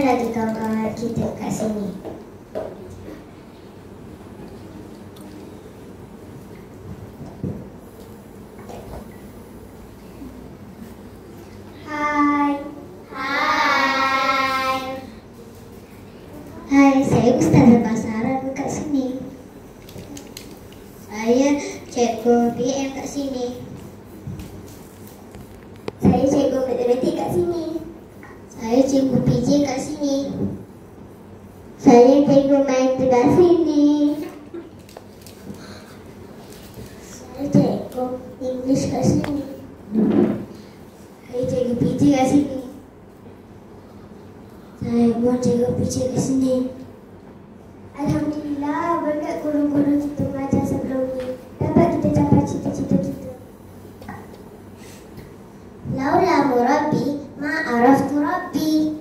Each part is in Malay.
lagi kawan-kawan kita kat sini. Hai, saya Ustazah Basara kat sini. Saya Cikgu PM kat sini. Saya Cikgu Matematik kat sini. Saya Cikgu PJ kat sini. Saya Cikgu Main kat sini. Saya Cikgu English kat sini. Saya Cikgu PJ kat sini. Saya pun Cikgu PJ kat sini. Alhamdulillah, berkat guru-guru kita mengajar sebelum ni, dapat kita capai cita-cita kita. Laula murabbi ma'araftu rabbi.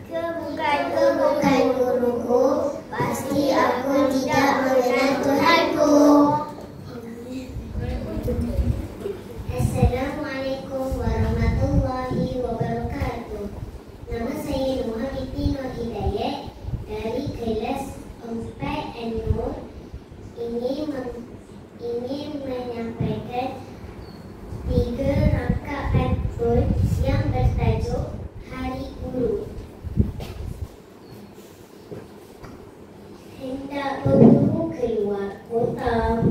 Jika bukan guruku, pasti aku tidak mengenal Tuhanku. Assalamualaikum warahmatullahi wabarakatuh. Nama saya Muhammad Nur Hidayat dari kelas 4 An-Nur. Ingin menyampaikan 3 rangkaian pantun yang bertajuk Hari Guru. Hendak berburu keluar kota,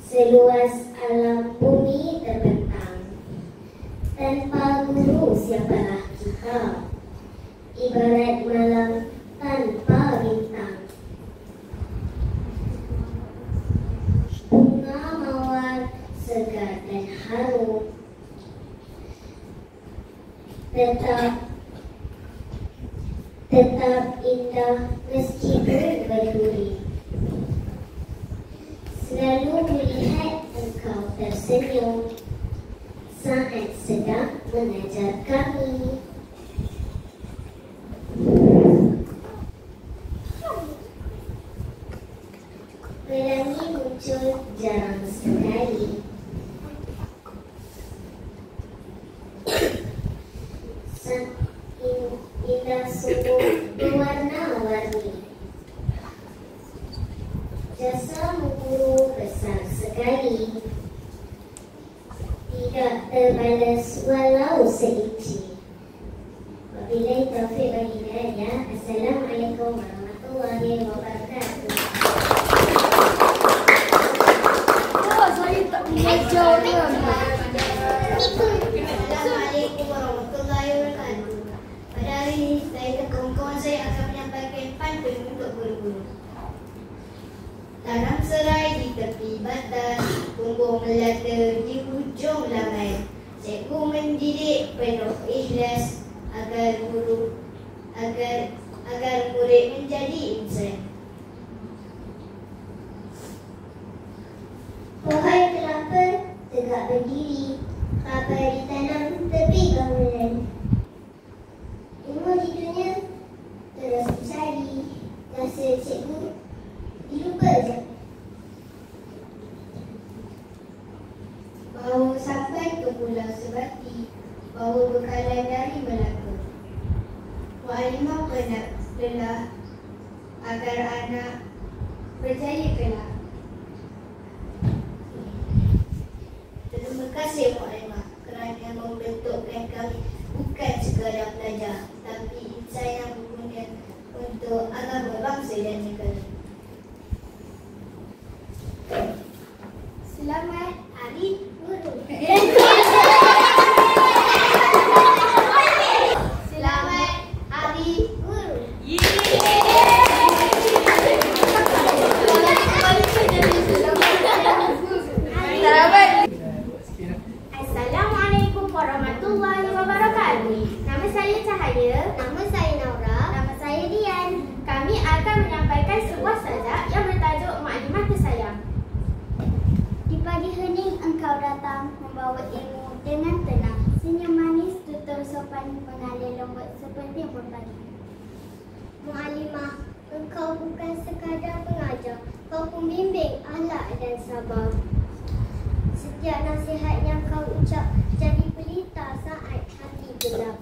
seluas alam bumi terbentang. Tanpa guru siapalah kita, ibarat malam tanpa bintang. Bunga mawar segar dan harum, tetap indah meskipun berduri. Selalu melihat engkau tersenyum saat sedang mengajar kami. Pelangi muncul jarang sekali. Indah sungguh berwarna-warni. Jasamu guru besar sekali, tidak terbalas walau seinci. Wabillahi taufiq wal hidayah. Assalamualaikum warahmatullahi wabarakatuh. Assalamualaikum warahmatullahi wabarakatuh. Pada hari ini saya dan kawan-kawan saya akan menyampaikan pantun untuk guru-guru. Tanam serai di tepi batas, tumbuh melata di hujung laman. Cikgu mendidik penuh ikhlas agar murid menjadi insan. Pohon kelapa tegak berdiri, kapal ditanam tepi bangunan. Ilmu di dunia terus dicari, rasa cikgu dilupa je. Bahawa sampai ke Pulau Sebati, bahawa bekalan dari Melaka. Mu'alimah pernah lelah agar anak berjaya kelak. Terima kasih Mu'alimah kerana membentukkan kami bukan sekadar pelajar, tapi insan yang berguna untuk agama, bangsa dan negara. Selamat Hari Guru. Selamat Hari Guru. Assalamualaikum warahmatullahi wabarakatuh. Nama saya Cahaya. Nama saya Naura. Nama saya Dian. Kami akan menyampaikan sebuah sajak yang bertajuk Maklimah Tersayang. Di pagi hening engkau datang, membawa ilmu dengan tenang. Senyum manis, tutur sopan, mengalir lembut seperti pagi. Mu'alimah, engkau bukan sekadar pengajar, kau pembimbing akhlak dan sabar. Setiap nasihat yang kau ucap jadi pelita saat hati gelap.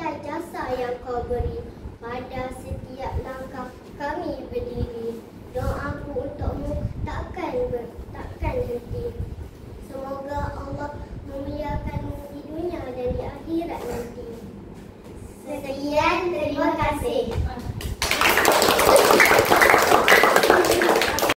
atas jasa yang kau beri pada